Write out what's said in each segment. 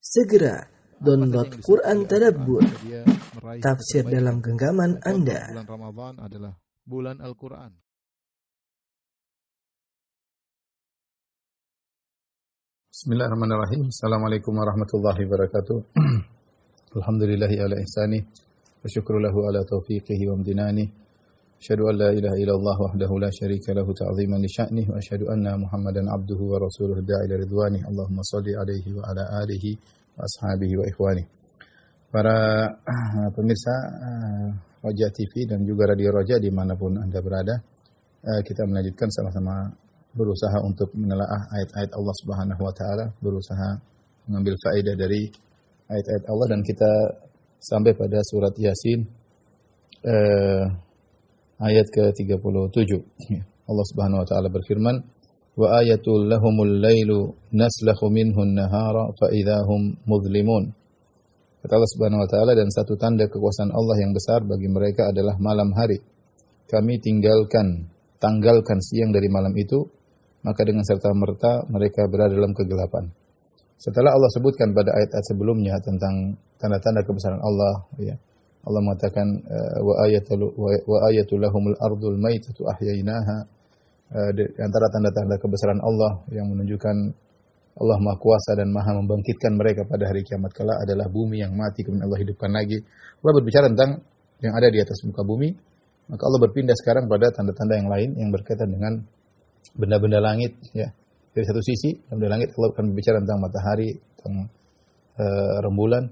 Segera download Apa saja yang Quran disebut Tadabbur, Al-Quran, dia meraih tafsir kebaikan. dalam genggaman Contoh, Anda. bulan Ramadan adalah bulan Al-Quran. Bismillahirrahmanirrahim. Assalamualaikum warahmatullahi wabarakatuh. Alhamdulillahi ala ihsani wa syukru lahu ala taufiqihi wa amdinani. Asyhadu an la ilaha illallah wahdahu la syarika lahu ta'ziman li sya'nih wa asyhadu anna Muhammadan abduhu wa rasuluhu da'i ila ridwani. Allahumma shalli alaihi wa ala alihi wa ashabihi wa ikhwani. Para pemirsa Roja TV dan juga Radio Roja dimanapun Anda berada, kita melanjutkan sama-sama berusaha untuk menelaah ayat-ayat Allah Subhanahu wa taala, berusaha mengambil faedah dari ayat-ayat Allah, dan kita sampai pada surat Yasin ayat ke-37. Allah Subhanahu wa taala berfirman, "Wa ayatul lahumul lailu naslakhu minhu an-nahara fa idahum mudhlimun." Kata Allah Subhanahu wa taala, dan satu tanda kekuasaan Allah yang besar bagi mereka adalah malam hari. Kami tanggalkan siang dari malam itu, maka dengan serta-merta mereka berada dalam kegelapan. Setelah Allah sebutkan pada ayat-ayat sebelumnya tentang tanda-tanda kebesaran Allah, ya, Allah mengatakan wa ayatul lahumul ardul maitatu ahyainaha. Di antara tanda-tanda kebesaran Allah yang menunjukkan Allah Maha Kuasa dan Maha membangkitkan mereka pada hari kiamat kala adalah bumi yang mati kemudian Allah hidupkan lagi. Allah berbicara tentang yang ada di atas muka bumi, maka Allah berpindah sekarang pada tanda-tanda yang lain yang berkaitan dengan benda-benda langit, ya. Dari satu sisi, benda langit Allah akan berbicara tentang matahari, tentang rembulan.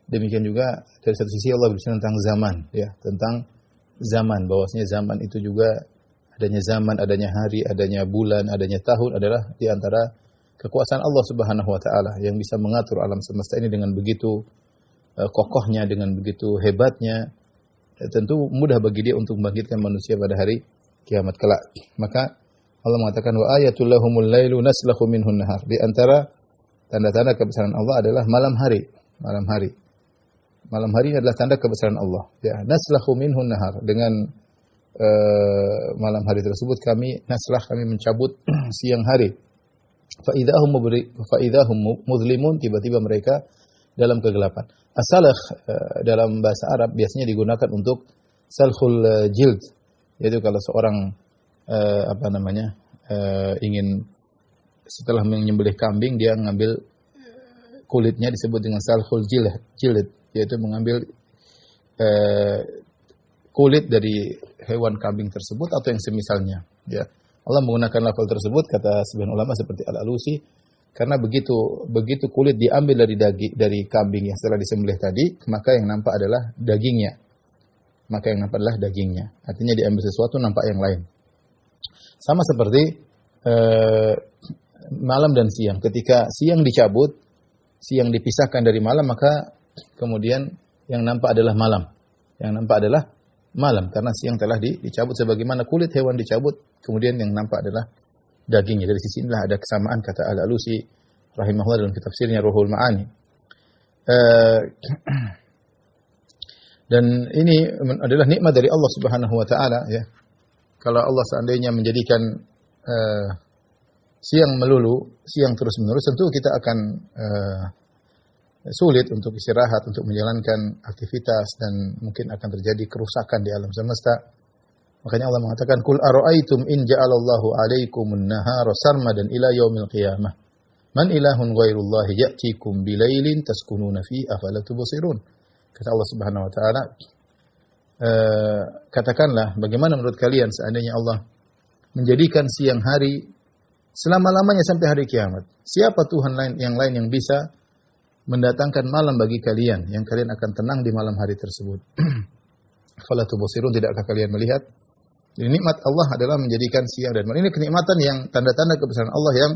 Demikian juga dari satu sisi Allah berbicara tentang zaman, ya, tentang zaman, bahwasanya zaman itu juga adanya zaman, adanya hari, adanya bulan, adanya tahun adalah di antara kekuasaan Allah Subhanahu wa taala yang bisa mengatur alam semesta ini dengan begitu kokohnya, dengan begitu hebatnya. Tentu mudah bagi Dia untuk membangkitkan manusia pada hari kiamat kelak. Maka Allah mengatakan wa ayatul lahumul lailu naslakhu minhun nahar. Di antara tanda-tanda kebesaran Allah adalah malam hari. Malam hari. Malam hari adalah tanda kebesaran Allah. Ya, naslakhu minhun nahar. Dengan malam hari tersebut kami mencabut siang hari. Fa idahum mudhlimun, tiba-tiba mereka dalam kegelapan. As-salakh dalam bahasa Arab biasanya digunakan untuk salkhul jild, yaitu kalau seorang ingin setelah menyembelih kambing dia mengambil kulitnya, disebut dengan salkhul jilid, yaitu mengambil kulit dari hewan kambing tersebut atau yang semisalnya, ya. Allah menggunakan lafal tersebut, kata sebagian ulama seperti Al-Alusi, karena begitu kulit diambil dari kambing yang setelah disembelih tadi, maka yang nampak adalah dagingnya. Artinya diambil sesuatu, nampak yang lain. Sama seperti malam dan siang. Ketika siang dicabut, siang dipisahkan dari malam, maka kemudian yang nampak adalah malam. Karena siang telah dicabut sebagaimana kulit hewan dicabut, kemudian yang nampak adalah dagingnya. Dari sisi inilah ada kesamaan, kata Al-Alusi rahimahullah dalam kitab tafsirnya Ruhul Ma'ani. Dan ini adalah nikmat dari Allah Subhanahu wa taala, ya. Kalau Allah seandainya menjadikan siang terus-menerus, tentu kita akan sulit untuk istirahat, untuk menjalankan aktivitas, dan mungkin akan terjadi kerusakan di alam semesta. Makanya Allah mengatakan, "Qul ara'aitum in ja'alallahu 'alaikumun nahara sarmadan ila yaumil qiyamah man ilahun ghairullahi ya'tikum bilailin taskununa fi afala tubsirun." Kata Allah Subhanahu wa taala, katakanlah, bagaimana menurut kalian seandainya Allah menjadikan siang hari selama-lamanya sampai hari kiamat? Siapa Tuhan yang lain yang bisa mendatangkan malam bagi kalian, yang kalian akan tenang di malam hari tersebut? Fala tubsirun, tidakkah kalian melihat? Jadi nikmat Allah adalah menjadikan siang dan malam. Ini kenikmatan yang tanda-tanda kebesaran Allah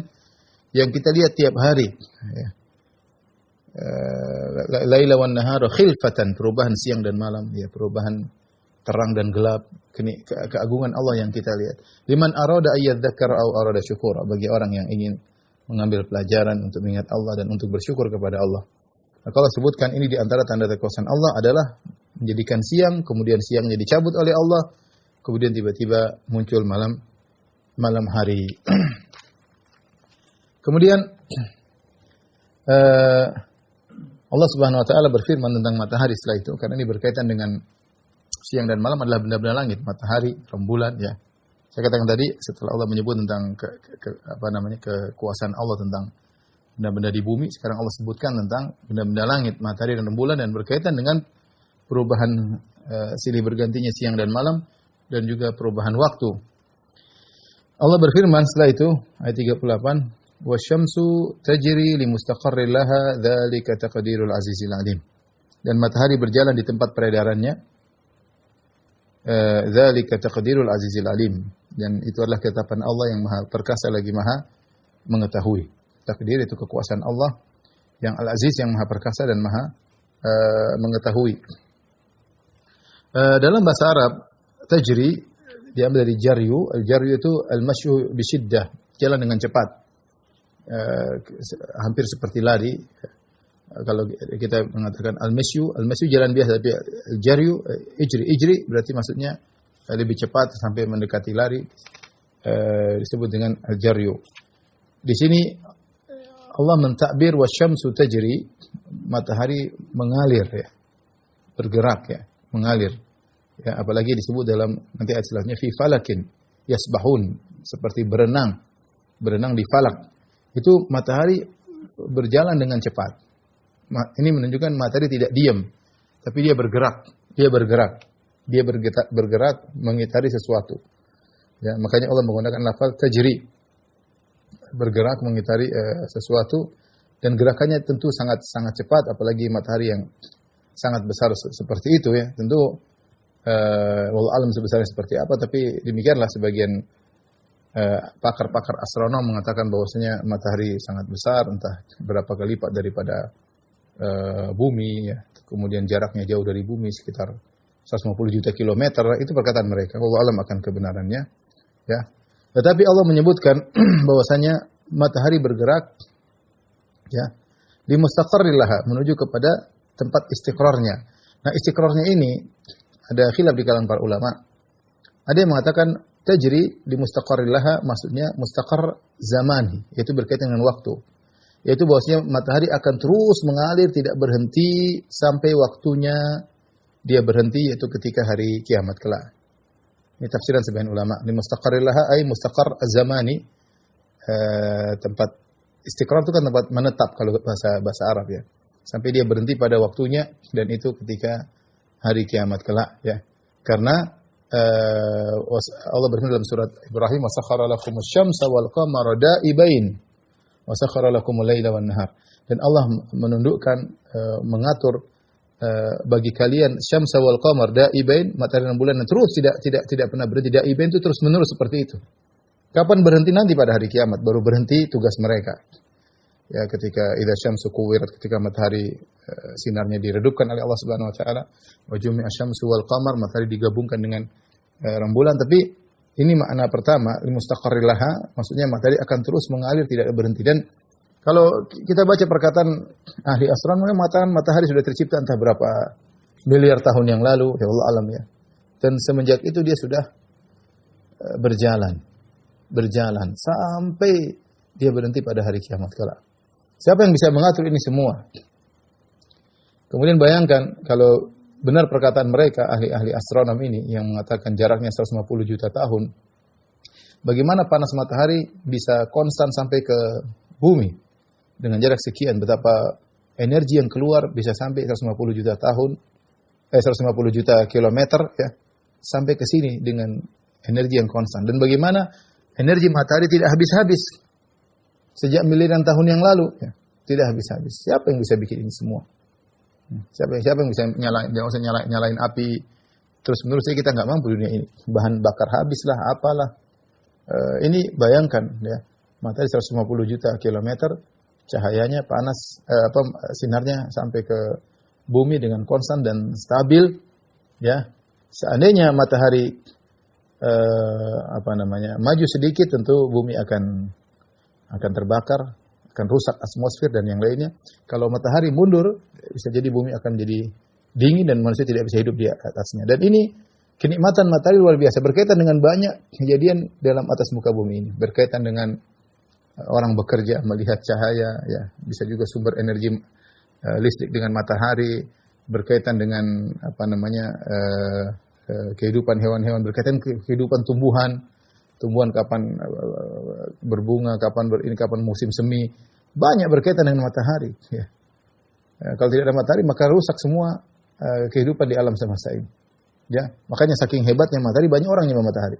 yang kita lihat tiap hari. Ya. Laila wan nahara khilfatan, perubahan siang dan malam, ya, perubahan terang dan gelap, keagungan Allah yang kita lihat. Liman arada ayyadzakkara aw arada syukura, bagi orang yang ingin mengambil pelajaran untuk mengingat Allah dan untuk bersyukur kepada Allah. Maka Allah sebutkan ini di antara tanda kekuasaan Allah adalah menjadikan siang, kemudian siangnya dicabut oleh Allah, kemudian tiba-tiba muncul malam hari. Kemudian Allah Subhanahu wa taala berfirman tentang matahari setelah itu, karena ini berkaitan dengan siang dan malam adalah benda-benda langit, matahari, rembulan ya. Saya katakan tadi setelah Allah menyebut tentang kekuasaan Allah tentang benda-benda di bumi, sekarang Allah sebutkan tentang benda-benda langit, matahari dan rembulan, dan berkaitan dengan perubahan silih bergantinya siang dan malam dan juga perubahan waktu. Allah berfirman setelah itu ayat 38, "Wasyamsu tajri limustaqarrin laha dzalika taqdirul azizil alim." Dan matahari berjalan di tempat peredarannya. Dzalika taqdirul azizil alim. Dan itu adalah ketetapan Allah yang Maha perkasa lagi Maha mengetahui. Takdir itu kekuasaan Allah yang Al-Aziz, yang Maha perkasa dan Maha mengetahui. Dalam bahasa Arab, tajri diambil dari jaryu. Al-jaryu itu al-masyu bisyiddah, jalan dengan cepat. Hampir seperti lari. Kalau kita mengatakan al-masyu jalan biasa, tapi al-jaryu ijri berarti maksudnya lebih cepat sampai mendekati lari, disebut dengan al-jaryu. Di sini Allah mentakbir wasyamsu tajri, matahari mengalir ya, bergerak ya, mengalir. Ya, apalagi disebut dalam nanti ayat selanjutnya fi falakin yasbahun, seperti berenang di falak. Itu matahari berjalan dengan cepat. Ini menunjukkan matahari tidak diam, tapi dia bergerak. Dia bergerak mengitari sesuatu. Ya, makanya Allah menggunakan lafaz tajri, bergerak mengitari sesuatu, dan gerakannya tentu sangat cepat, apalagi matahari yang sangat besar seperti itu ya. Tentu wallahu alam sebesarnya seperti apa, tapi demikianlah sebagian pakar-pakar astronom mengatakan bahwasanya matahari sangat besar, entah berapa kali lipat daripada bumi ya. Kemudian jaraknya jauh dari bumi sekitar 150 juta kilometer, itu perkataan mereka. Wallahu alam akan kebenarannya ya. Tetapi Allah menyebutkan bahwasanya matahari bergerak ya, di mustaqarrilaha, menuju kepada tempat istiqrarnya. Nah, istiqrarnya ini ada khilaf di kalangan para ulama. Ada yang mengatakan tajri di mustaqarrilaha, maksudnya mustaqar zamani, yaitu berkaitan dengan waktu. Yaitu bahwasanya matahari akan terus mengalir tidak berhenti sampai waktunya dia berhenti, yaitu ketika hari kiamat kelak. Ini tafsiran sebagian ulama. Di mustaqarrilaha ay mustaqar zamani, tempat istiqrar itu kan tempat menetap kalau bahasa Arab ya. Sampai dia berhenti pada waktunya, dan itu ketika hari kiamat kelak ya. Karena Allah berfirman dalam surat Ibrahim, "Wasakhkhara lakumus syamsa wal qamara da'ibain wa sakhkhara lakumul laila wan nahar." Dan Allah menundukkan, mengatur bagi kalian syamsa wal qamar da'ibain, matahari dan bulan yang terus tidak pernah berhenti. Da'ibain itu terus menerus seperti itu. Kapan berhenti? Nanti pada hari kiamat baru berhenti tugas mereka. Ya, ketika idza syamsu kuwirat, ketika matahari sinarnya diredupkan oleh Allah Subhanahu wa taala, wa jumi'a syamsu wal qamar, matahari digabungkan dengan rembulan. Tapi ini makna pertama, mustaqarrilaha, maksudnya matahari akan terus mengalir tidak berhenti. Dan kalau kita baca perkataan ahli astronomi, mengatakan matahari sudah tercipta entah berapa miliar tahun yang lalu, ya Allah alam ya. Dan semenjak itu dia sudah berjalan sampai dia berhenti pada hari kiamat kelak. Siapa yang bisa mengatur ini semua? Kemudian bayangkan kalau benar perkataan mereka ahli-ahli astronom ini yang mengatakan jaraknya 150 juta tahun, bagaimana panas matahari bisa konstan sampai ke bumi dengan jarak sekian? Betapa energi yang keluar bisa sampai 150 juta tahun, 150 juta kilometer ya, sampai ke sini dengan energi yang konstan. Dan bagaimana energi matahari tidak habis-habis sejak miliaran tahun yang lalu ya, tidak habis-habis. Siapa yang bisa bikin ini semua? Siapa yang bisa nyalain api terus menerus? Kita nggak mampu dunia ini. Bahan bakar habislah, apalah. Ini bayangkan ya, matahari 150 juta kilometer, cahayanya panas, sinarnya sampai ke bumi dengan konstan dan stabil ya. Seandainya matahari maju sedikit, tentu bumi akan terbakar, akan rusak atmosfer dan yang lainnya. Kalau matahari mundur, bisa jadi bumi akan jadi dingin dan manusia tidak bisa hidup di atasnya. Dan ini kenikmatan matahari luar biasa, berkaitan dengan banyak kejadian dalam atas muka bumi ini. Berkaitan dengan orang bekerja melihat cahaya, ya, bisa juga sumber energi listrik dengan matahari, berkaitan dengan kehidupan hewan-hewan, berkaitan kehidupan tumbuhan kapan berbunga, kapan musim semi, banyak berkaitan dengan matahari. Ya. Kalau tidak ada matahari maka rusak semua kehidupan di alam semesta ini. Ya, makanya saking hebatnya matahari banyak orang nyembah matahari.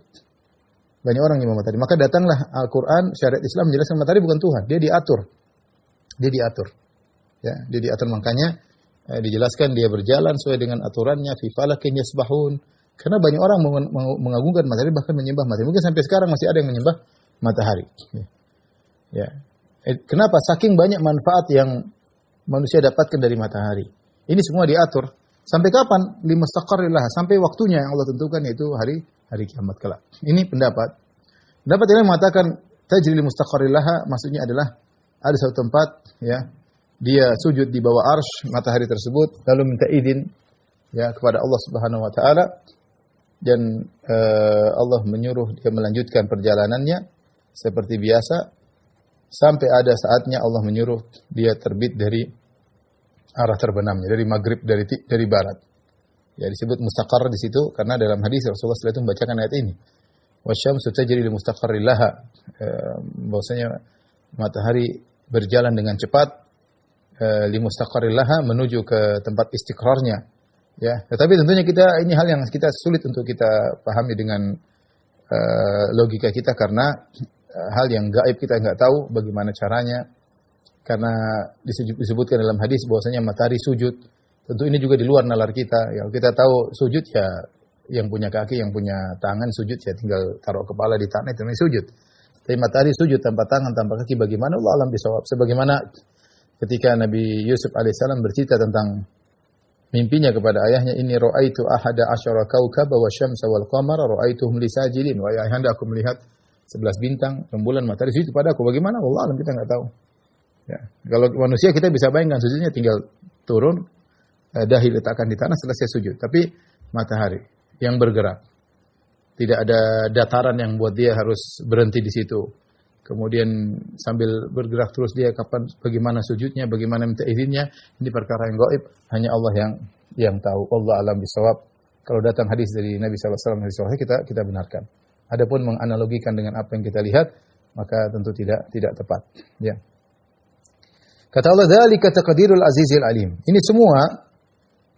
Banyak orang nyembah matahari. Maka datanglah Al-Qur'an, syariat Islam menjelaskan matahari bukan Tuhan, dia diatur. Ya, dia diatur, makanya dijelaskan dia berjalan sesuai dengan aturannya fi falakin yasbahun. Karena banyak orang mengagungkan matahari, bahkan menyembah matahari. Mungkin sampai sekarang masih ada yang menyembah matahari. Ya. Kenapa? Saking banyak manfaat yang manusia dapatkan dari matahari. Ini semua diatur. Sampai kapan? Limustaqarrillah, sampai waktunya yang Allah tentukan, yaitu hari kiamat kelak. Ini pendapat. Pendapat yang mengatakan tajri limustaqarrillah, maksudnya adalah ada satu tempat, ya, dia sujud di bawah arsy matahari tersebut, lalu minta izin, ya, kepada Allah Subhanahu wa taala, dan Allah menyuruh dia melanjutkan perjalanannya seperti biasa sampai ada saatnya Allah menyuruh dia terbit dari arah terbenamnya, dari maghrib, dari barat. Ya, disebut mustaqarr di situ karena dalam hadis Rasulullah SAW itu membacakan ayat ini. Wasyamsu tajri li mustaqarrin laha. Bahwasanya matahari berjalan dengan cepat li mustaqarrin laha, menuju ke tempat istiqrarnya. Ya, tetapi tentunya ini hal yang kita sulit untuk kita pahami dengan logika kita, karena hal yang gaib kita nggak tahu bagaimana caranya. Karena disebutkan dalam hadis bahwasanya matahari sujud. Tentu ini juga di luar nalar kita. Ya, kita tahu sujud ya yang punya kaki, yang punya tangan sujud ya tinggal taruh kepala di tanah itu namanya sujud. Tapi matahari sujud tanpa tangan, tanpa kaki, bagaimana? Allah alam bisawab. Sebagaimana ketika Nabi Yusuf alaihissalam bercerita tentang mimpinya kepada ayahnya, ini ra'aitu ahada asyara kaukaba wa syamsa wal qamara ra'aituhum li sajidin. Wahai ayahanda, aku melihat 11 bintang, rembulan, matahari sujud padaku. Bagaimana? Allah alam, kita enggak tahu. Ya. Kalau manusia kita bisa bayangkan sujudnya tinggal turun, dahi letakkan di tanah, selesai sujud. Tapi matahari yang bergerak, tidak ada dataran yang buat dia harus berhenti di situ. Kemudian sambil bergerak terus dia bagaimana sujudnya, bagaimana minta izinnya, ini perkara yang gaib, hanya Allah yang tahu. Allah alam bisawab. Kalau datang hadis dari Nabi SAW kita benarkan. Adapun menganalogikan dengan apa yang kita lihat, maka tentu tidak tepat. Ya. Kata Allah, dzalika taqdirul azizil alim. Ini semua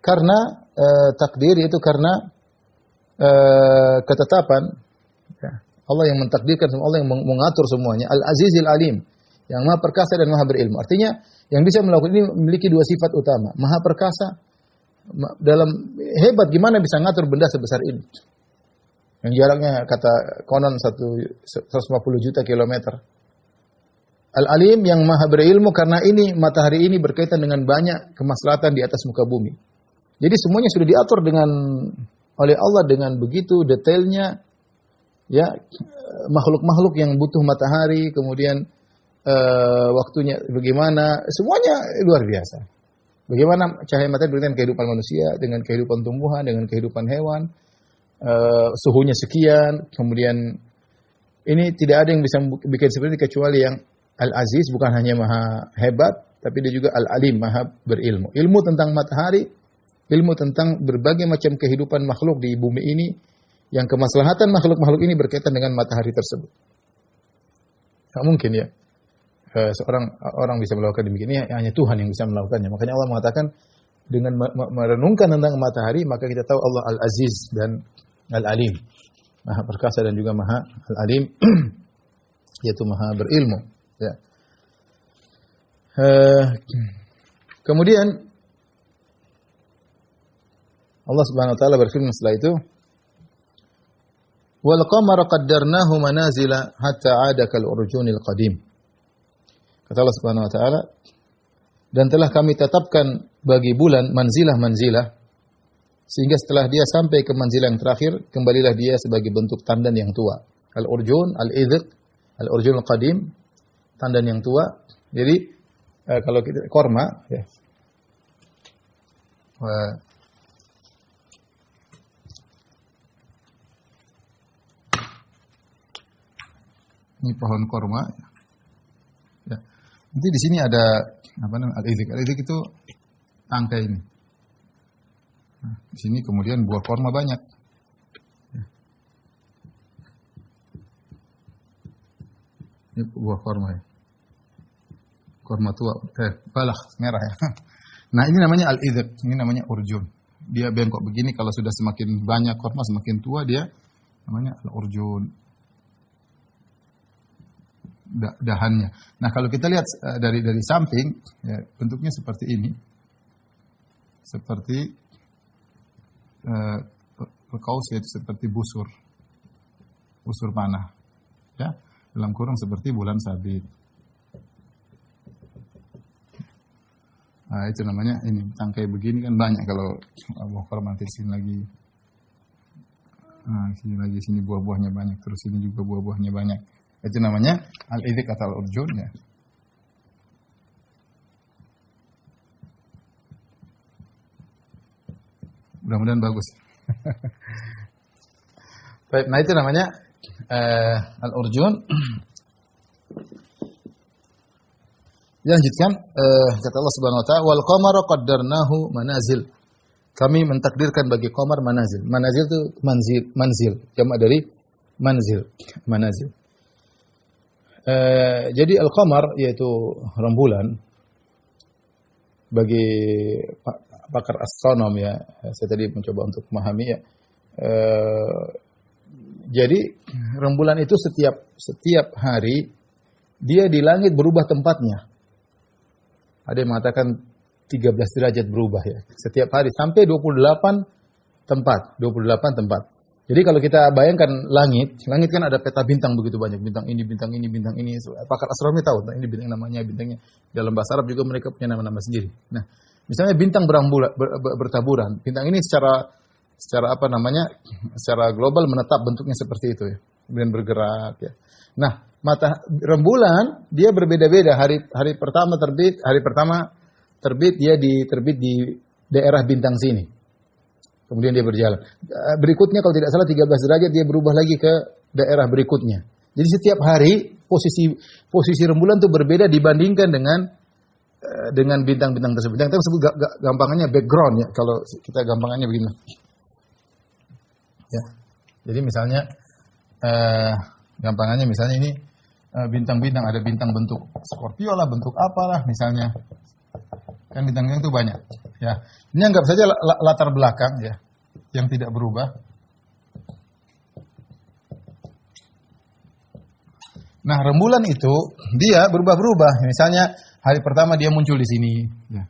karena takdir, itu karena ketetapan, ya. Allah yang mentakdirkan semua, Allah yang mengatur semuanya. Al-Azizil Alim, yang Maha Perkasa dan Maha Berilmu. Artinya yang bisa melakukan ini memiliki dua sifat utama. Maha Perkasa, dalam hebat, gimana bisa ngatur benda sebesar ini. Yang jaraknya kata konon 150 juta kilometer. Al-Alim, yang Maha Berilmu, karena ini matahari ini berkaitan dengan banyak kemaslahatan di atas muka bumi. Jadi semuanya sudah diatur oleh Allah dengan begitu detailnya, ya, makhluk-makhluk yang butuh matahari, kemudian waktunya bagaimana, semuanya luar biasa. Bagaimana cahaya matahari berkaitan kehidupan manusia, dengan kehidupan tumbuhan, dengan kehidupan hewan, suhunya sekian, kemudian ini tidak ada yang bisa bikin seperti ini kecuali yang Al-Aziz, bukan hanya maha hebat, tapi dia juga Al-Alim, maha berilmu. Ilmu tentang matahari, ilmu tentang berbagai macam kehidupan makhluk di bumi ini, yang kemaslahatan makhluk-makhluk ini berkaitan dengan matahari tersebut. Tak mungkin ya, orang bisa melakukan demikian. Ini hanya Tuhan yang bisa melakukannya. Makanya Allah mengatakan, dengan merenungkan tentang matahari, maka kita tahu Allah Al-Aziz dan Al-Alim, maha perkasa dan juga maha Al-Alim, yaitu maha berilmu. Ya. Kemudian Allah Subhanahu wa taala berfirman setelah itu, wal qamara qaddarnahu manazila hatta 'ada kal urjunil qadim. Kata Allah Subhanahu wa taala, dan telah kami tetapkan bagi bulan manzilah-manzilah, sehingga setelah dia sampai ke manzilah yang terakhir, kembalilah dia sebagai bentuk tandan yang tua. Al-urjun, al-idhiq, al-urjunul qadim, tandan yang tua. Jadi kalau kita korma, ya. Ini pohon korma. Ya. Nanti di sini ada apa namanya al-idhiq. Al-idhiq itu tangkai ini. Nah, di sini kemudian buah korma banyak. Ini buah korma ya. Korma tua, balak merah ya. Nah ini namanya al-idhq, ini namanya urjun. Dia bengkok begini, kalau sudah semakin banyak korma, semakin tua dia namanya al-urjun. Dahannya. Nah kalau kita lihat dari samping, ya, bentuknya seperti ini, seperti kaus, yaitu seperti busur panah, ya, dalam kurung seperti bulan sabit. Nah, itu namanya ini tangkai begini kan banyak kalau buah korma. Sini lagi, nah, sini buah-buahnya banyak, terus ini juga buah-buahnya banyak. Itu namanya al-idhq atau al-urjun ya. Mudah-mudahan bagus. Baik, nah itu namanya al-urjun. Lanjutkan, kata Allah Subhanahu wa taala, wal qamara qaddarnahu manazil. Kami mentakdirkan bagi qamar manazil. Manazil itu manzil, jamak dari manazil. Jadi al-qamar yaitu rembulan, bagi pakar astronom ya, saya tadi mencoba untuk memahami ya. Jadi rembulan itu setiap hari dia di langit berubah tempatnya. Ada yang mengatakan 13 derajat berubah ya. Setiap hari sampai 28 tempat. Jadi kalau kita bayangkan langit kan ada peta bintang begitu banyak. Bintang ini. Pakar astronomi tahu, ini bintang namanya, bintangnya. Dalam bahasa Arab juga mereka punya nama-nama sendiri. Nah, misalnya bintang bertaburan. Bintang ini secara secara global menetap bentuknya seperti itu ya. Kemudian bergerak ya. Nah, rembulan dia berbeda-beda. Hari pertama terbit dia terbit di daerah bintang sini. Kemudian dia berjalan. Berikutnya kalau tidak salah 13 derajat dia berubah lagi ke daerah berikutnya. Jadi setiap hari posisi rembulan itu berbeda dibandingkan dengan bintang-bintang tersebut. Bintang tersebut gampangannya background ya. Kalau kita gampangannya begini. Ya. Jadi misalnya gampangannya misalnya ini bintang-bintang, ada bintang bentuk Scorpio lah, bentuk apalah misalnya. Kan bintang-bintang itu banyak. Ya. Ini anggap saja latar belakang ya, yang tidak berubah. Nah, rembulan itu dia berubah-berubah. Misalnya hari pertama dia muncul di sini ya.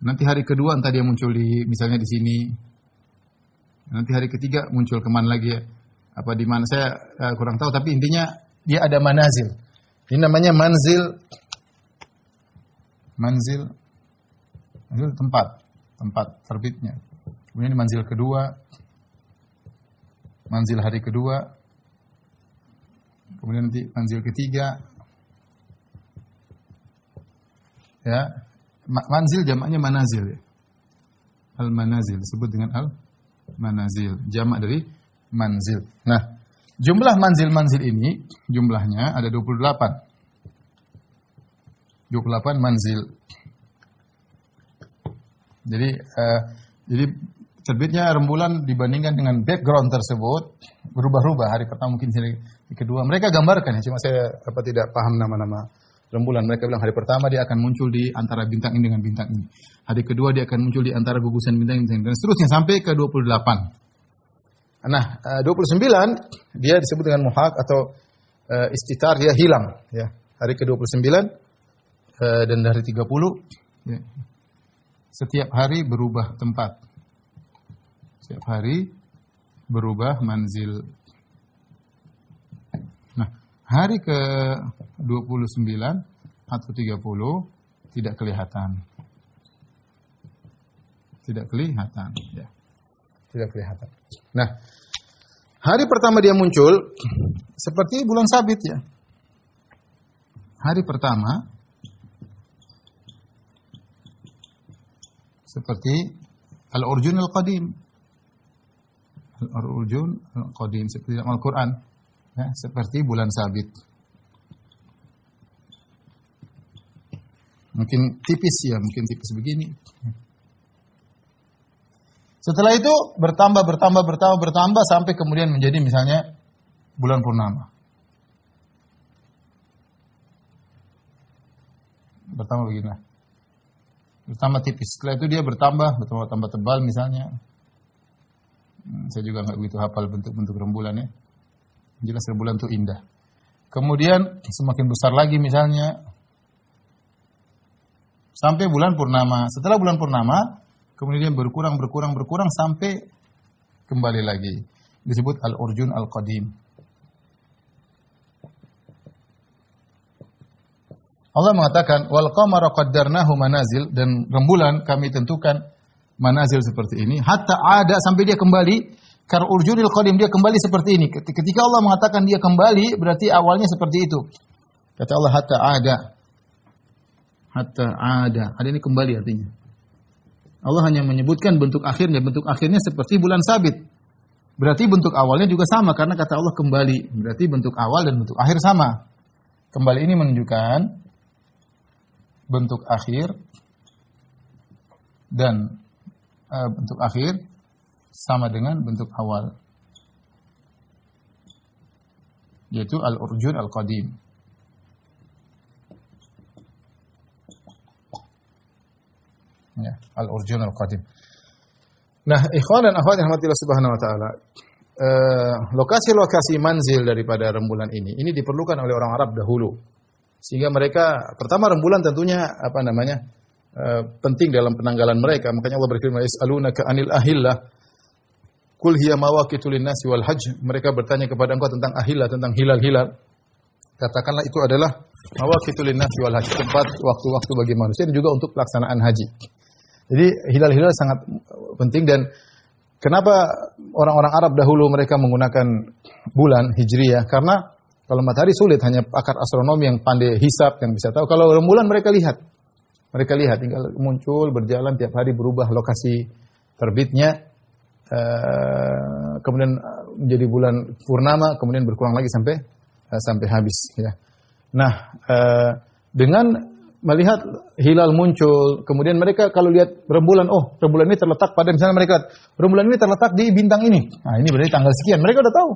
Nanti hari kedua entah dia muncul misalnya di sini. Nanti hari ketiga muncul kemana lagi ya. Apa di mana saya kurang tahu, tapi intinya dia ada manazil. Ini namanya manzil tempat terbitnya. Kemudian manzil kedua, manzil hari kedua, kemudian nanti manzil ketiga. Ya, manzil jamaknya manazil ya. Al-manazil disebut dengan al-manazil, jamak dari manzil. Nah, jumlah manzil-manzil ini jumlahnya ada 28. 28 manzil. Jadi terbitnya rembulan dibandingkan dengan background tersebut berubah-ubah. Hari pertama mungkin hari kedua. Mereka gambarkan ya, cuma saya tidak paham nama-nama rembulan. Mereka bilang hari pertama dia akan muncul di antara bintang ini dengan bintang ini. Hari kedua dia akan muncul di antara gugusan bintang ini dan seterusnya sampai ke 28. Nah, 29 dia disebut dengan muhaq atau istitar, dia hilang ya. Hari ke-29 dan hari 30 ya. Setiap hari berubah tempat. Setiap hari berubah manzil. Nah, hari ke-29 atau 30 tidak kelihatan. Tidak kelihatan ya. Tidak kelihatan. Nah, hari pertama dia muncul seperti bulan sabit ya. Hari pertama seperti al-urjun al-qadim. Al-urjun al-qadim seperti dalam Al-Qur'an ya, seperti bulan sabit. Mungkin tipis ya, mungkin tipis begini. Setelah itu bertambah sampai kemudian menjadi misalnya bulan purnama. Bertambah begini. Bertambah tipis. Setelah itu dia bertambah tebal misalnya. Saya juga nggak begitu hafal bentuk-bentuk rembulan ya. Jelas rembulan itu indah. Kemudian semakin besar lagi misalnya sampai bulan purnama. Setelah bulan purnama, kemudian berkurang sampai kembali lagi. Disebut al-urjun al-qadim. Allah mengatakan wal qamara qaddarnahu manazil, dan rembulan kami tentukan manazil seperti ini hatta ada, sampai dia kembali kar urjunil qadim, dia kembali seperti ini. Ketika Allah mengatakan dia kembali, berarti awalnya seperti itu. Kata Allah hatta ada ini kembali artinya. Allah hanya menyebutkan bentuk akhirnya seperti bulan sabit. Berarti bentuk awalnya juga sama, karena kata Allah kembali. Berarti bentuk awal dan bentuk akhir sama. Kembali ini menunjukkan bentuk akhir dan bentuk akhir sama dengan bentuk awal, yaitu al-urjun al-qadim. Ya, al-urjun al-qadim. Nah, ikhwan dan akhwat yang rahmatillah subhanahu wa ta'ala, lokasi-lokasi manzil daripada rembulan ini diperlukan oleh orang Arab dahulu. Sehingga mereka, pertama rembulan tentunya penting dalam penanggalan mereka. Makanya Allah berfirman, "Yas'alunaka 'anil ahillah, qul hiya mawaqitu lin-nasi wal hajj." Mereka bertanya kepada engkau tentang ahillah, tentang hilal-hilal. Katakanlah itu adalah mawaqitu lin-nasi wal hajj, tempat waktu-waktu bagi manusia dan juga untuk pelaksanaan haji. Jadi hilal-hilal sangat penting. Dan kenapa orang-orang Arab dahulu mereka menggunakan bulan hijriyah? Karena kalau matahari sulit, hanya pakar astronomi yang pandai hisab yang bisa tahu. Kalau rembulan mereka lihat tinggal muncul, berjalan tiap hari, berubah lokasi terbitnya, kemudian menjadi bulan purnama, kemudian berkurang lagi sampai habis. Ya. Nah, dengan melihat hilal muncul, kemudian mereka kalau lihat rembulan, rembulan ini terletak pada, misalnya mereka rembulan ini terletak di bintang ini. Nah, ini berarti tanggal sekian. Mereka udah tahu.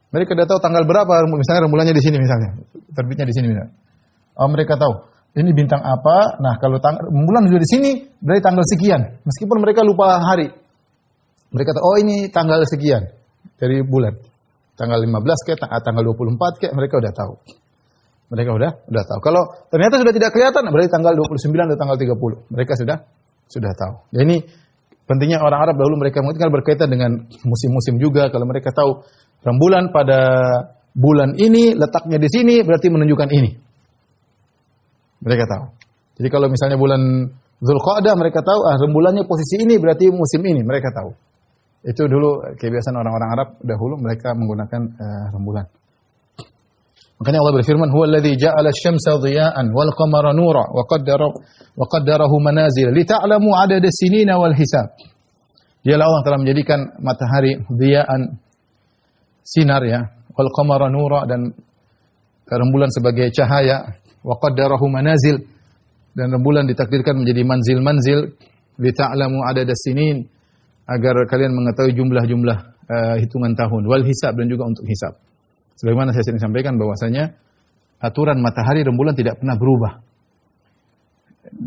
Mereka udah tahu tanggal berapa, misalnya rembulannya di sini misalnya, terbitnya di sini misalnya. Mereka tahu ini bintang apa. Nah, kalau rembulan sudah di sini, berarti tanggal sekian. Meskipun mereka lupa hari, mereka tahu ini tanggal sekian dari bulan. Tanggal 15 tanggal 24 mereka udah tahu. Mereka udah tahu. Kalau ternyata sudah tidak kelihatan, berarti tanggal 29 atau tanggal 30. Mereka sudah tahu. Jadi ini pentingnya orang Arab dahulu, mereka mungkin berkaitan dengan musim-musim juga. Kalau mereka tahu rembulan pada bulan ini letaknya di sini, berarti menunjukkan ini. Mereka tahu. Jadi kalau misalnya bulan Dzulqa'dah, mereka tahu rembulannya posisi ini, berarti musim ini. Mereka tahu. Itu dulu kebiasaan orang-orang Arab dahulu, mereka menggunakan rembulan. Makanya Allah berfirman, "Huwallazi ja'ala asy-syamsa dhiya'an wal qamara nura wa qaddarahu manazil lita'lamu 'adada as-sinina wal hisab." Dialah Allah telah menjadikan matahari dhiya'an, sinar ya, wal qamara nura, dan rembulan sebagai cahaya, wa qaddarahu manazil, dan rembulan ditakdirkan menjadi manzil-manzil, li ta'lamu 'adada sinin, agar kalian mengetahui jumlah-jumlah hitungan tahun, wal hisab, dan juga untuk hisab. Sebagaimana saya sering sampaikan bahwasanya aturan matahari rembulan tidak pernah berubah.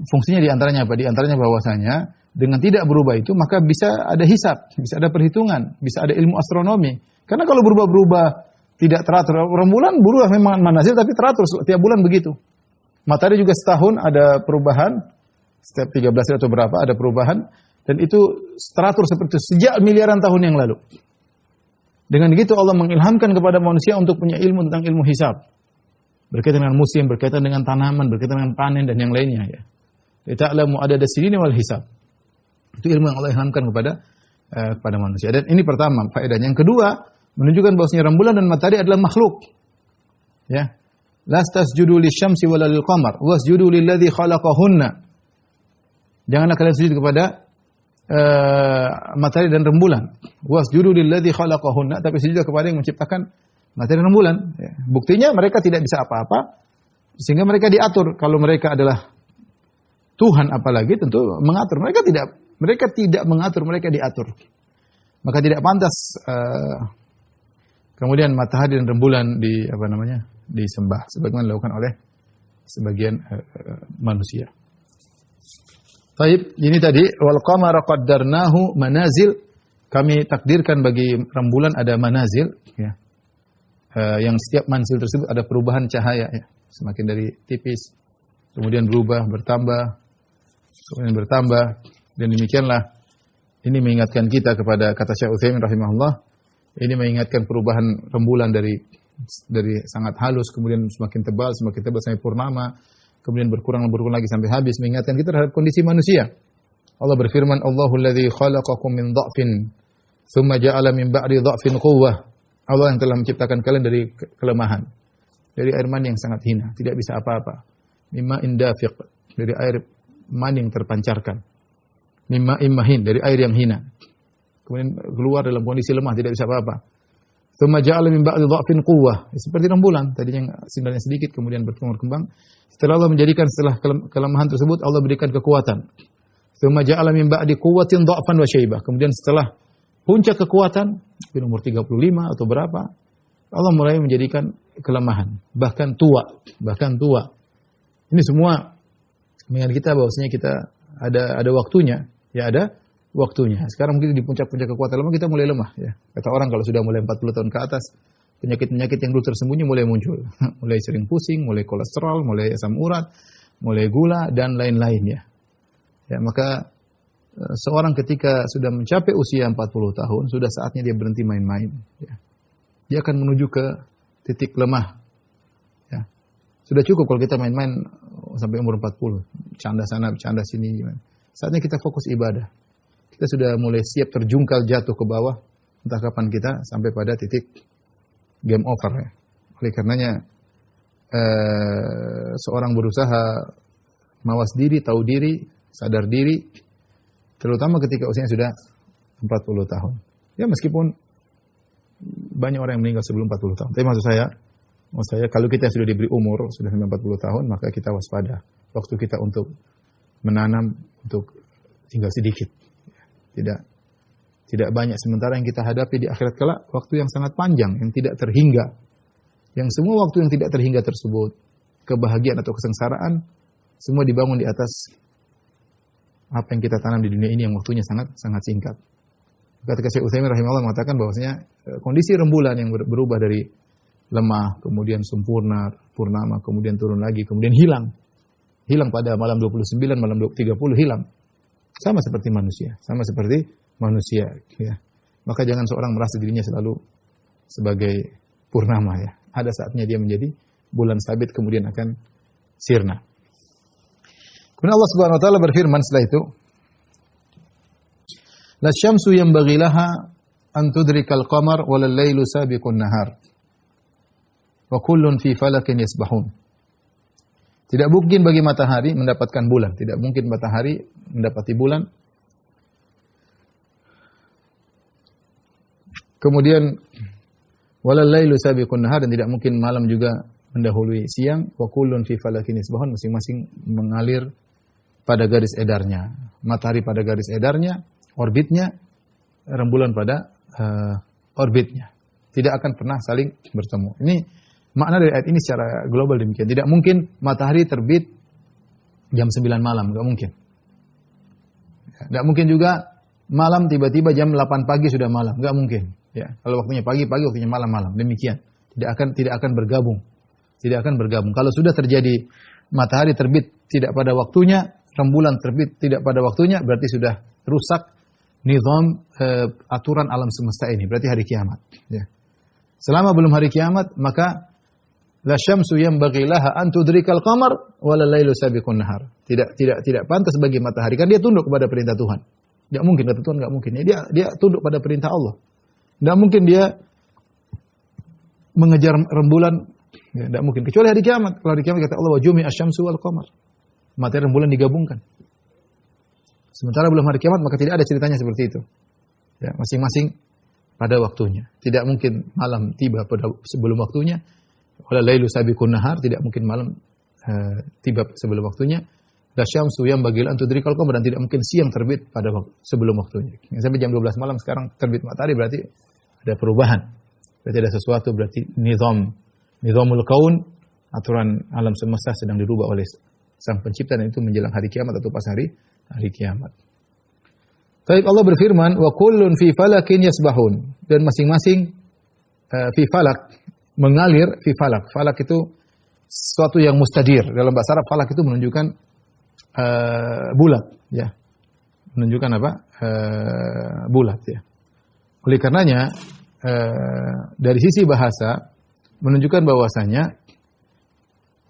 Fungsinya di antaranya apa? Di antaranya bahwasanya dengan tidak berubah itu maka bisa ada hisab, bisa ada perhitungan, bisa ada ilmu astronomi. Karena kalau berubah-berubah tidak teratur, rembulan berubah memang manazil tapi teratur setiap bulan begitu. Matahari juga setahun ada perubahan, setiap 13 hari atau berapa ada perubahan, dan itu teratur seperti itu sejak miliaran tahun yang lalu. Dengan begitu Allah mengilhamkan kepada manusia untuk punya ilmu tentang ilmu hisab. Berkaitan dengan musim, berkaitan dengan tanaman, berkaitan dengan panen dan yang lainnya ya. Lita'lamu adada sinina wal hisab. Itu ilmu yang Allah ilhamkan kepada manusia. Dan ini pertama faedahnya. Yang kedua, menunjukkan bahwasanya rembulan dan matahari adalah makhluk. Ya. La tasjudu lisyamsi wala lilqamar, wasjudu lilladzi khalaqahunna. Janganlah kalian sujud kepada matahari dan rembulan. Wasjudu lilladzi khalaqahunna, tapi sujud kepada yang menciptakan matahari dan rembulan. Ya. Buktinya mereka tidak bisa apa-apa Sehingga mereka diatur. Kalau mereka adalah Tuhan apalagi tentu mengatur. Mereka tidak mengatur, mereka diatur. Maka tidak pantas kemudian matahari dan rembulan disembah sebagaimana dilakukan oleh sebagian manusia. Baik, ini tadi wal qamara qaddarnahu manazil, kami takdirkan bagi rembulan ada manazil ya. Yang setiap manzil tersebut ada perubahan cahaya ya. Semakin dari tipis kemudian berubah, bertambah, kemudian bertambah, dan demikianlah ini mengingatkan kita kepada kata Syekh Utsaimin rahimahullah, ini mengingatkan perubahan rembulan dari sangat halus kemudian semakin tebal sampai purnama, kemudian berkurang lagi sampai habis, mengingatkan kita terhadap kondisi manusia. Allah berfirman, Allahul ladzi khalaqakum min dha'fin tsumma ja'ala min ba'di dha'fin quwwah. Allah yang telah menciptakan kalian dari kelemahan, dari air mani yang sangat hina, tidak bisa apa-apa. Mimma indafiq, dari air mani yang terpancarkan. Mimma immahin, dari air yang hina. Kemudian keluar dalam kondisi lemah, tidak bisa apa-apa. Tsumma ja'ala min ba'di dha'fin quwwah. Seperti rembulan, tadinya sinarnya sedikit kemudian berkembang. Setelah Allah menjadikan setelah kelemahan tersebut Allah berikan kekuatan. Tsumma ja'ala min ba'di quwwatin dha'fan wa syaibah. Kemudian setelah puncak kekuatan, di umur 35 atau berapa, Allah mulai menjadikan kelemahan, bahkan tua. Ini semua mengingat kita bahwasanya kita ada waktunya, ya ada waktunya. Sekarang mungkin di puncak-puncak kekuatan lemah kita mulai lemah ya. Kata orang kalau sudah mulai 40 tahun ke atas, penyakit-penyakit yang dulu tersembunyi mulai muncul. Mulai sering pusing, mulai kolesterol, mulai asam urat, mulai gula dan lain-lain ya. Ya, maka seorang ketika sudah mencapai usia 40 tahun, sudah saatnya dia berhenti main-main ya. Dia akan menuju ke titik lemah. Ya. Sudah cukup kalau kita main-main sampai umur 40, canda sana, canda sini gimana. Saatnya kita fokus ibadah. Kita sudah mulai siap terjungkal jatuh ke bawah, entah kapan kita sampai pada titik game over ya. Oleh karenanya seorang berusaha mawas diri, tahu diri, sadar diri, terutama ketika usianya sudah 40 tahun. Ya meskipun banyak orang yang meninggal sebelum 40 tahun. Tapi maksud saya kalau kita sudah diberi umur sudah 40 tahun, maka kita waspada. Waktu kita untuk menanam untuk tinggal sedikit. Tidak banyak. Sementara yang kita hadapi di akhirat kelak waktu yang sangat panjang, yang tidak terhingga. Yang semua waktu yang tidak terhingga tersebut, kebahagiaan atau kesengsaraan, semua dibangun di atas apa yang kita tanam di dunia ini yang waktunya sangat singkat. Ketika Syekh Utsaimin rahimahullah mengatakan bahwasanya kondisi rembulan yang berubah dari lemah, kemudian sempurna, purnama, kemudian turun lagi, kemudian hilang. Hilang pada malam 29, malam 30 hilang. Sama seperti manusia, ya. Maka jangan seorang merasa dirinya selalu sebagai purnama ya. Ada saatnya dia menjadi bulan sabit kemudian akan sirna. Kemudian Allah Subhanahu wa taala berfirman setelah itu, la syamsu yanbaghi laha an tudrikal qamar wal lailu sabiqun nahar. Wa kullun fi falakin yasbahun. Tidak mungkin bagi matahari mendapatkan bulan, tidak mungkin matahari mendapati bulan. Kemudian walal lailu sabiqun nahar, dan tidak mungkin malam juga mendahului siang. Wa kullun fi falakin yasbahun, masing-masing mengalir pada garis edarnya. Matahari pada garis edarnya, orbitnya, rembulan pada orbitnya. Tidak akan pernah saling bertemu. Ini makna dari ayat ini secara global demikian. Tidak mungkin matahari terbit jam 9 malam, enggak mungkin. Enggak mungkin juga malam tiba-tiba jam 8 pagi sudah malam, enggak mungkin. Ya, kalau waktunya pagi, waktunya malam. Demikian. Tidak akan bergabung. Tidak akan bergabung. Kalau sudah terjadi matahari terbit tidak pada waktunya, rembulan terbit tidak pada waktunya, berarti sudah rusak nizam aturan alam semesta ini. Berarti hari kiamat. Ya. Selama belum hari kiamat, maka la syamsu yanbaghi laha an tudrikal qamar wal lailu sabiqun nahar. Tidak pantas bagi matahari, kan dia tunduk kepada perintah Tuhan. Tidak mungkin, kata Tuhan enggak mungkin. Dia tunduk pada perintah Allah. Tidak mungkin dia mengejar rembulan. Ya, tidak mungkin. Kecuali hari kiamat. Kalau hari kiamat kata Allah, wa jumi'a asy-syamsu wal qamar. Matahari rembulan digabungkan. Sementara belum hari kiamat, maka tidak ada ceritanya seperti itu. Ya, masing-masing pada waktunya. Tidak mungkin malam tiba pada sebelum waktunya. Wala lailu sabiqun nahar, tidak mungkin malam tiba sebelum waktunya. La syamsu yanbaghi an tudrikal qamar, dan tidak mungkin siang terbit pada sebelum waktunya. Sampai jam 12 malam sekarang terbit matahari, berarti ada perubahan. Berarti ada sesuatu, berarti nizamul kaun, aturan alam semesta sedang dirubah oleh Sang Pencipta, dan itu menjelang hari kiamat atau pas hari kiamat. Baik, Allah berfirman, wa kullun fi falakin yasbahun, dan masing-masing fi falak, mengalir fi falak. Falak itu sesuatu yang mustadir. Dalam bahasa Arab falak itu menunjukkan bulat, ya, menunjukkan apa? Bulat, ya. Oleh karenanya dari sisi bahasa menunjukkan bahwasanya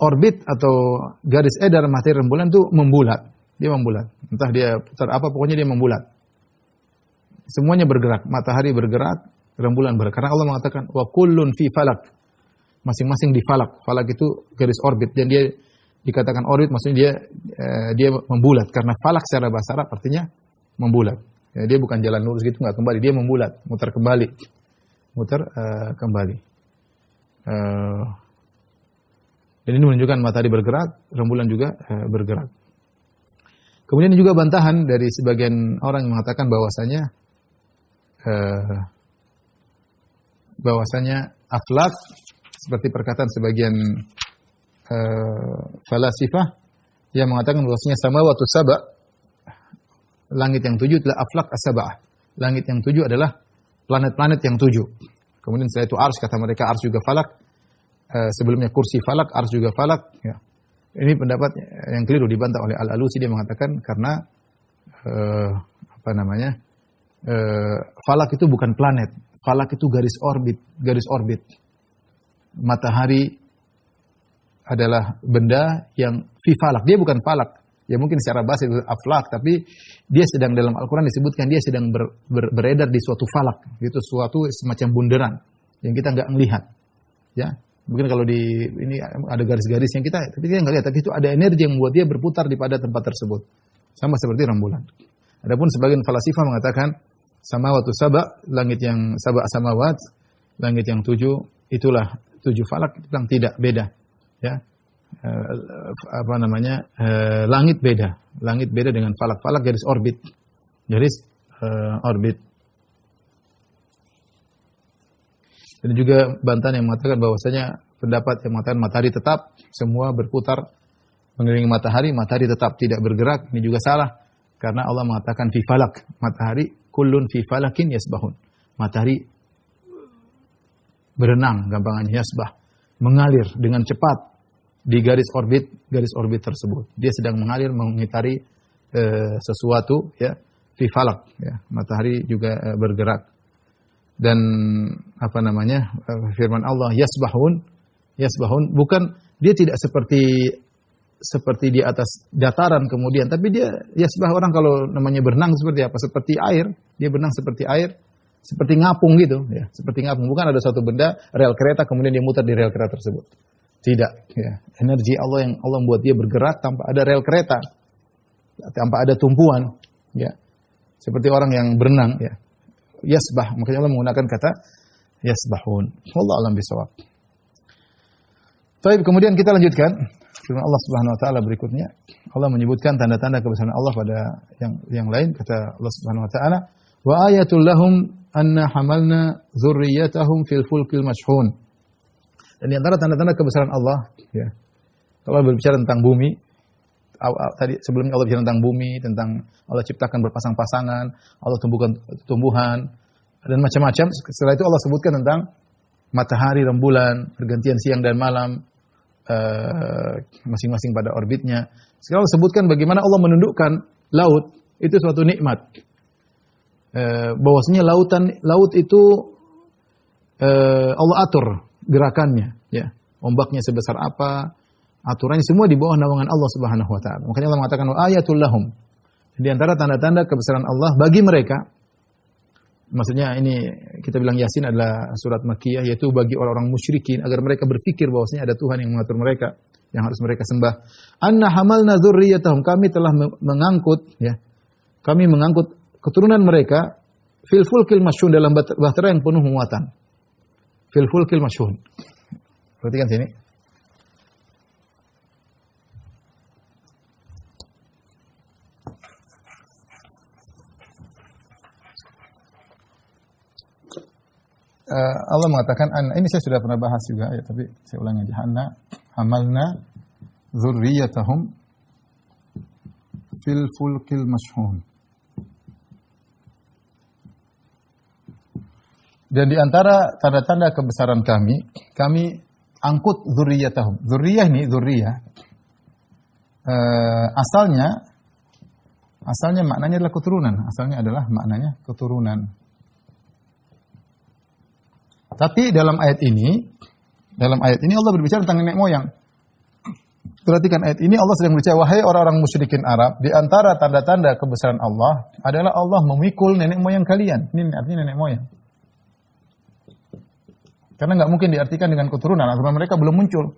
orbit atau garis edar matahari rembulan itu membulat, dia membulat. Entah dia putar apa, pokoknya dia membulat. Semuanya bergerak, matahari bergerak, rembulan bergerak. Karena Allah mengatakan wa kullun fi falak, masing-masing di falak. Falak itu garis orbit, dan dia dikatakan orbit maksudnya dia membulat, karena falak secara bahasa Arab artinya membulat. Ya, dia bukan jalan lurus gitu, nggak kembali, dia membulat, mutar kembali. Dan ini menunjukkan matahari bergerak, rembulan juga bergerak. Kemudian juga bantahan dari sebagian orang yang mengatakan bahwasanya aflak, seperti perkataan sebagian falasifah yang mengatakan bahwasanya samawatu sab'a, langit yang 7 adalah aflak as-sab'ah. Langit yang 7 adalah planet-planet yang 7. Kemudian setelah itu ars, kata mereka ars juga falak. Sebelumnya kursi falak, ars juga falak, ya. Ini pendapat yang keliru, dibantah oleh Al-Alusi. Dia mengatakan karena falak itu bukan planet. Falak itu garis orbit. Matahari adalah benda yang fi falak. Dia bukan falak. Ya mungkin secara bahasa itu aflak, tapi dia sedang dalam Al-Quran disebutkan dia sedang beredar di suatu falak. Itu suatu semacam bunderan yang kita nggak melihat. Ya, mungkin kalau di ini ada garis-garis yang kita nggak lihat, tapi itu ada energi yang membuat dia berputar di pada tempat tersebut. Sama seperti rembulan. Adapun sebagian falasifah mengatakan samawatu sab'a, langit yang sab'a samawat, langit yang 7 itulah 7 falak. Bilang tidak, beda. Ya, langit beda dengan falak. Falak garis orbit, orbit. Dan juga bantahan yang mengatakan bahwasanya pendapat yang mengatakan matahari tetap semua berputar mengelilingi matahari tetap tidak bergerak, ini juga salah, karena Allah mengatakan fi falak, matahari kullun fi falakin yasbahun. Matahari berenang, gampangannya yasbah, mengalir dengan cepat di garis orbit tersebut. Dia sedang mengalir mengitari sesuatu, ya, fi falak, ya. Matahari juga bergerak. Dan firman Allah yasbahun bukan, dia tidak seperti di atas dataran kemudian, tapi dia yasbah, orang kalau namanya berenang seperti apa? Seperti air, dia berenang seperti air, seperti ngapung gitu, ya, seperti ngapung. Bukan ada satu benda rel kereta kemudian dia muter di rel kereta tersebut. Tidak, ya. Energi Allah yang Allah membuat dia bergerak tanpa ada rel kereta, tanpa ada tumpuan, ya. Seperti orang yang berenang, ya. Yasbah, makanya Allah menggunakan kata yasbahun. Wallahu a'lam bishawab. Baik, kemudian kita lanjutkan firman Allah Subhanahu wa taala berikutnya. Allah menyebutkan tanda-tanda kebesaran Allah pada yang lain, kata Allah Subhanahu wa taala, "Wa ayatul lahum anna hamalna dzurriyyatahum fil fulkil mashhun." Dan di antara tanda-tanda kebesaran Allah, ya. Kalau berbicara tentang bumi, tadi sebelumnya Allah bicara tentang bumi, tentang Allah ciptakan berpasang-pasangan, Allah tumbuhkan tumbuhan dan macam-macam. Setelah itu Allah sebutkan tentang matahari, rembulan, pergantian siang dan malam, masing-masing pada orbitnya. Sekarang Allah sebutkan bagaimana Allah menundukkan laut, itu suatu nikmat. Bahwasanya laut itu Allah atur gerakannya, ya. Ombaknya sebesar apa, aturannya semua di bawah naungan Allah Subhanahu wa taala. Makanya Allah mengatakan ayatul lahum. Di antara tanda-tanda kebesaran Allah bagi mereka. Maksudnya ini kita bilang Yasin adalah surat Makkiyah, yaitu bagi orang-orang musyrikin agar mereka berpikir bahwasanya ada Tuhan yang mengatur mereka, yang harus mereka sembah. Anna hamalna dzurriyyatahum, kami telah mengangkut, ya. Kami mengangkut keturunan mereka fil fulkil mashhun, dalam bahtera yang penuh muatan. Fil fulkil mashhun. Perhatikan sini. Allah mengatakan, ini saya sudah pernah bahas juga ya, tapi saya ulangi aja. Anna hamalna dzurriyyatahum fil fulkil mashhun. Dan di antara tanda-tanda kebesaran kami angkut dzurriyyatahum. Dzurriyyah ini asalnya maknanya adalah keturunan. Asalnya adalah maknanya keturunan. Tapi dalam ayat ini Allah berbicara tentang nenek moyang. Perhatikan ayat ini, Allah sedang berbicara, wahai orang-orang musyrikin Arab, di antara tanda-tanda kebesaran Allah adalah Allah memikul nenek moyang kalian. Ini artinya nenek moyang. Karena nggak mungkin diartikan dengan keturunan, karena mereka belum muncul.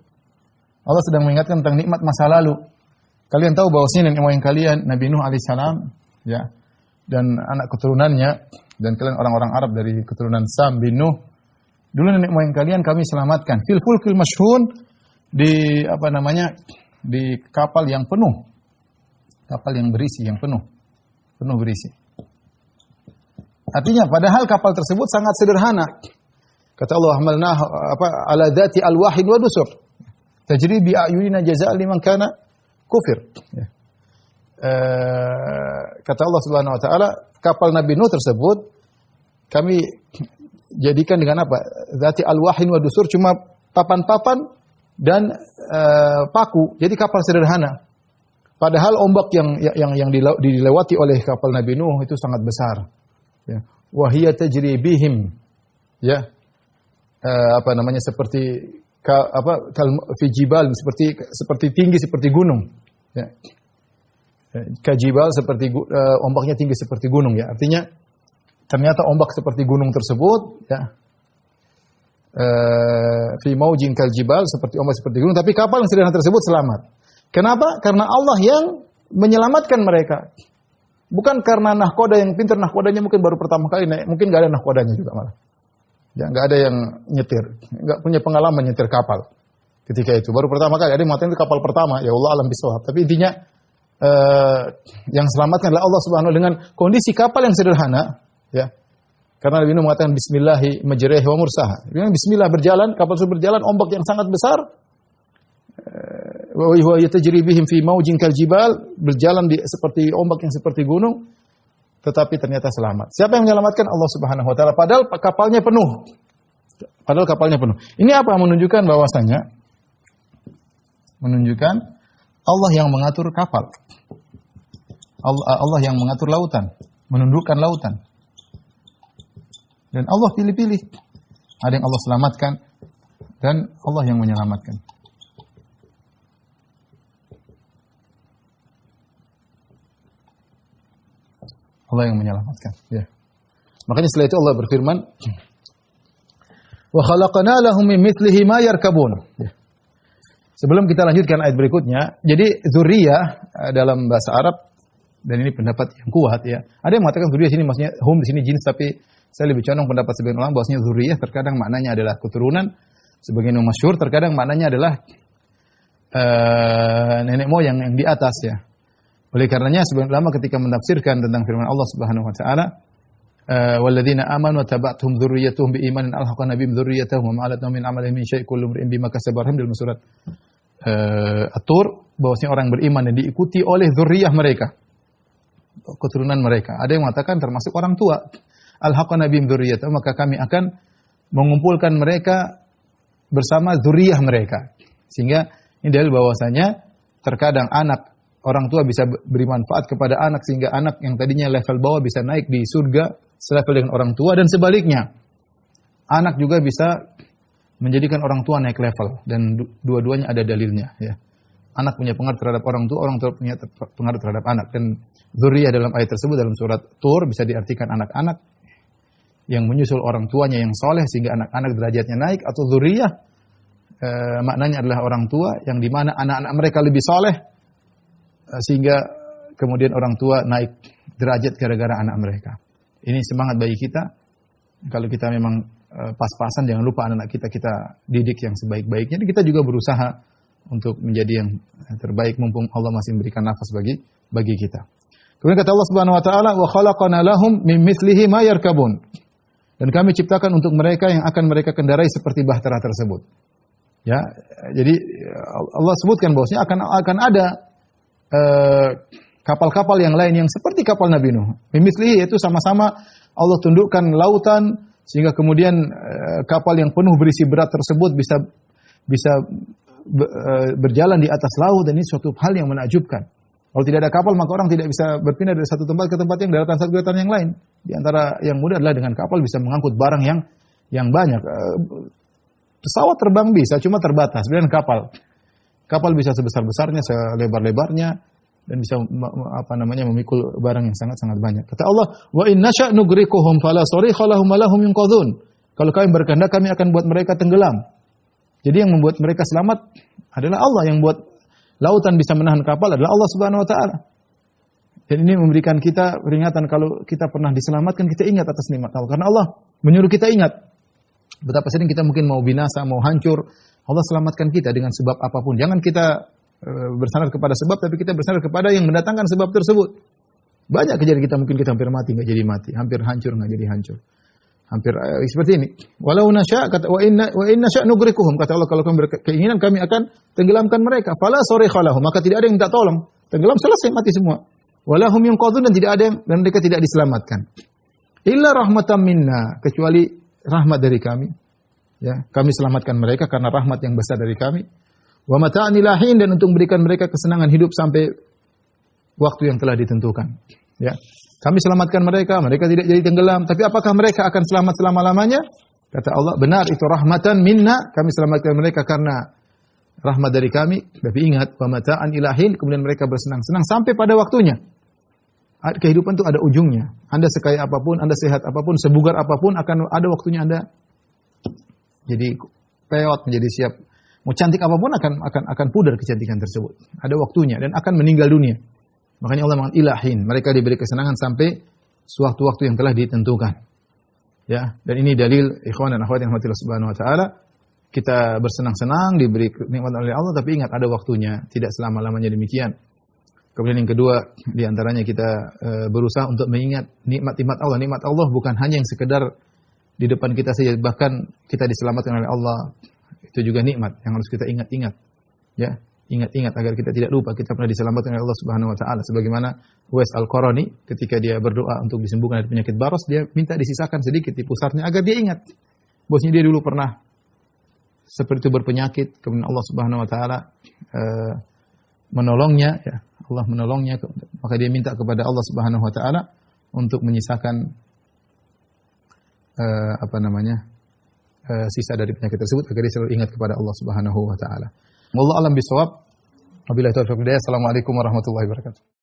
Allah sedang mengingatkan tentang nikmat masa lalu. Kalian tahu bahwasanya nenek moyang kalian Nabi Nuh alaihissalam, ya, dan anak keturunannya, dan kalian orang-orang Arab dari keturunan Sam bin Nuh. Dulu nenek moyang kalian kami selamatkan fil fulkil mashhun, di di kapal yang penuh. Kapal yang berisi, yang penuh berisi. Artinya padahal kapal tersebut sangat sederhana. Kata Allah, hamalna ala dzati alwahin wa dusur. Tajri bi ayunina jazaa'an liman kana kufir. Kata Allah Subhanahu wa taala, kapal Nabi Nuh tersebut kami jadikan dengan apa? Dzati alwahin wa dusur, cuma papan-papan dan paku. Jadi kapal sederhana. Padahal ombak yang dilewati oleh kapal Nabi Nuh itu sangat besar. Ya. Wa hiya tajri bihim. Ya. Seperti fijibal, seperti tinggi seperti gunung. Ya. Kajibal seperti ombaknya tinggi seperti gunung, ya. Artinya ternyata ombak seperti gunung tersebut, ya. Fi maujin kaljibal, seperti ombak seperti gunung, tapi kapal yang sederhana tersebut selamat. Kenapa? Karena Allah yang menyelamatkan mereka. Bukan karena nahkoda yang pintar, nahkodanya mungkin baru pertama kali naik, mungkin enggak ada nahkodanya juga malah. Ya, enggak ada yang nyetir, enggak punya pengalaman nyetir kapal. Ketika itu baru pertama kali, ada yang mengatakan itu kapal pertama, ya Allah alam bisawab. Tapi intinya yang selamatkan adalah Allah Subhanahu wa taala dengan kondisi kapal yang sederhana, ya. Karena Nabi Nuh mengatakan bismillahi majriha wa mursaha. Dengan bismillah berjalan, kapal tersebut berjalan, ombak yang sangat besar. Wa huwa yatajri bihim fi maujin kaljibal, berjalan seperti ombak yang seperti gunung, tetapi ternyata selamat. Siapa yang menyelamatkan? Allah Subhanahu wa taala. Padahal kapalnya penuh. Ini apa? Menunjukkan bahwasanya Allah yang mengatur kapal. Allah yang mengatur lautan, menundukkan lautan. Dan Allah pilih-pilih. Ada yang Allah selamatkan dan Allah yang menyelamatkan. Allah yang menyelamatkan, ya. Makanya setelah itu Allah berfirman, "Wa khalaqna lahum min mithlihi ma yarkabun." Ya. Sebelum kita lanjutkan ayat berikutnya, jadi dzurriyyah dalam bahasa Arab, dan ini pendapat yang kuat, ya. Ada yang mengatakan dzurriyyah sini maksudnya hum, di sini jins, tapi saya lebih condong pendapat sebagian ulama bahwasanya dzurriyyah terkadang maknanya adalah keturunan, sebagian yang masyhur terkadang maknanya adalah nenek moyang yang di atas, ya. Oleh karenanya sebagian ulama ketika menafsirkan tentang firman Allah Subhanahu wa taala, walladzina amanu wattaba'tuhum dzurriyyatuhum biimanin alhaqna bihim dzurriyyatahum wa ma alatnahum min amalihim min syai' kullu imrin bima kasaba rahim, dalam surat At-Tur, bahwasanya orang beriman dan diikuti oleh dzurriyyah mereka, keturunan mereka. Ada yang mengatakan termasuk orang tua. Alhaqna bihim dzurriyyatahum, maka kami akan mengumpulkan mereka bersama dzurriyyah mereka. Sehingga ini dalil bahwasanya terkadang orang tua bisa beri manfaat kepada anak, sehingga anak yang tadinya level bawah bisa naik di surga selevel dengan orang tua, dan sebaliknya. Anak juga bisa menjadikan orang tua naik level, dan dua-duanya ada dalilnya, ya. Anak punya pengaruh terhadap orang tua punya pengaruh terhadap anak. Dan dzurriyyah dalam ayat tersebut dalam surat Tur bisa diartikan anak-anak yang menyusul orang tuanya yang soleh sehingga anak-anak derajatnya naik, atau dzurriyyah maknanya adalah orang tua yang dimana anak-anak mereka lebih soleh, sehingga kemudian orang tua naik derajat gara-gara anak mereka. Ini semangat bagi kita. Kalau kita memang pas-pasan, jangan lupa anak-anak kita didik yang sebaik-baiknya. Dan kita juga berusaha untuk menjadi yang terbaik mumpung Allah masih memberikan nafas bagi kita. Kemudian kata Allah Subhanahu wa taala, "Wa khalaqna lahum min mithlihi ma yarkabun." Dan kami ciptakan untuk mereka yang akan mereka kendarai seperti bahtera tersebut. Ya, jadi Allah sebutkan bahwasanya akan ada kapal-kapal yang lain yang seperti kapal Nabi Nuh. Mimithlihi, yaitu sama-sama Allah tundukkan lautan sehingga kemudian kapal yang penuh berisi berat tersebut bisa berjalan di atas laut, dan ini suatu hal yang menakjubkan. Kalau tidak ada kapal maka orang tidak bisa berpindah dari satu tempat ke tempat yang daratan satu ke daratan yang lain. Di antara yang mudah adalah dengan kapal bisa mengangkut barang yang banyak. Pesawat terbang bisa, cuma terbatas. Dengan kapal bisa sebesar-besarnya, selebar-lebarnya, dan bisa memikul barang yang sangat-sangat banyak. Kata Allah, wa in nasya' nugrikuhum fala sarikha lahum wa lahum yunqadhun. Kalau kami berkehendak kami akan buat mereka tenggelam. Jadi yang membuat mereka selamat adalah Allah, yang buat lautan bisa menahan kapal adalah Allah Subhanahu wa taala. Dan ini memberikan kita peringatan, kalau kita pernah diselamatkan kita ingat atas nikmat Allah, karena Allah menyuruh kita ingat. Betapa sering kita mungkin mau binasa, mau hancur, Allah selamatkan kita dengan sebab apapun. Jangan kita bersandar kepada sebab, tapi kita bersandar kepada yang mendatangkan sebab tersebut. Banyak kejadian kita mungkin kita hampir mati nggak jadi mati, hampir hancur nggak jadi hancur. Hampir seperti ini. Walau nasya, kata wa inna nasya nugrikuhum, kata Allah, kalau kami berkeinginan kami akan tenggelamkan mereka. Fala sarikha lahum, maka tidak ada yang minta tolong. Tenggelam selesai, mati semua. Walahum yunqadhun, dan tidak ada yang, dan mereka tidak diselamatkan. Illa rahmatan minna, kecuali rahmat dari kami. Ya, kami selamatkan mereka karena rahmat yang besar dari kami. Wa mata'an ila hin, dan untuk memberikan mereka kesenangan hidup sampai waktu yang telah ditentukan. Ya. Kami selamatkan mereka, mereka tidak jadi tenggelam. Tapi apakah mereka akan selamat selama-lamanya? Kata Allah, benar, itu rahmatan minna. Kami selamatkan mereka karena rahmat dari kami. Tapi ingat, wa mata'an ila hin, kemudian mereka bersenang-senang sampai pada waktunya. Kehidupan itu ada ujungnya. Anda sekaya apapun, Anda sehat apapun, sebugar apapun, akan ada waktunya Anda jadi peot, menjadi siap. Mau cantik apapun akan pudar kecantikan tersebut. Ada waktunya dan akan meninggal dunia. Makanya Allah mengatakan ilahin, mereka diberi kesenangan sampai suatu waktu yang telah ditentukan. Ya, dan ini dalil ikhwan dan akhwat yang dirahmati Allah Subhanahu wa taala. Kita bersenang-senang diberi nikmat oleh Allah, tapi ingat ada waktunya, tidak selama-lamanya demikian. Kemudian yang kedua, di antaranya kita berusaha untuk mengingat nikmat-nikmat Allah. Nikmat Allah bukan hanya yang sekedar di depan kita saja, bahkan kita diselamatkan oleh Allah. Itu juga nikmat yang harus kita ingat-ingat. Ya, ingat-ingat agar kita tidak lupa kita pernah diselamatkan oleh Allah Subhanahu wa taala. Sebagaimana Uwais Al-Qarani ketika dia berdoa untuk disembuhkan dari penyakit baros, dia minta disisakan sedikit di pusarnya agar dia ingat bahwasanya dia dulu pernah seperti itu berpenyakit, kemudian Allah Subhanahu wa taala menolongnya, ya. Allah menolongnya, maka dia minta kepada Allah Subhanahu wa taala untuk menyisakan sisa dari penyakit tersebut agar dia selalu ingat kepada Allah Subhanahu wa taala. Wallahu a'lam bishawab. Wabillahi taufiq wal hidayah. Assalamualaikum warahmatullahi wabarakatuh.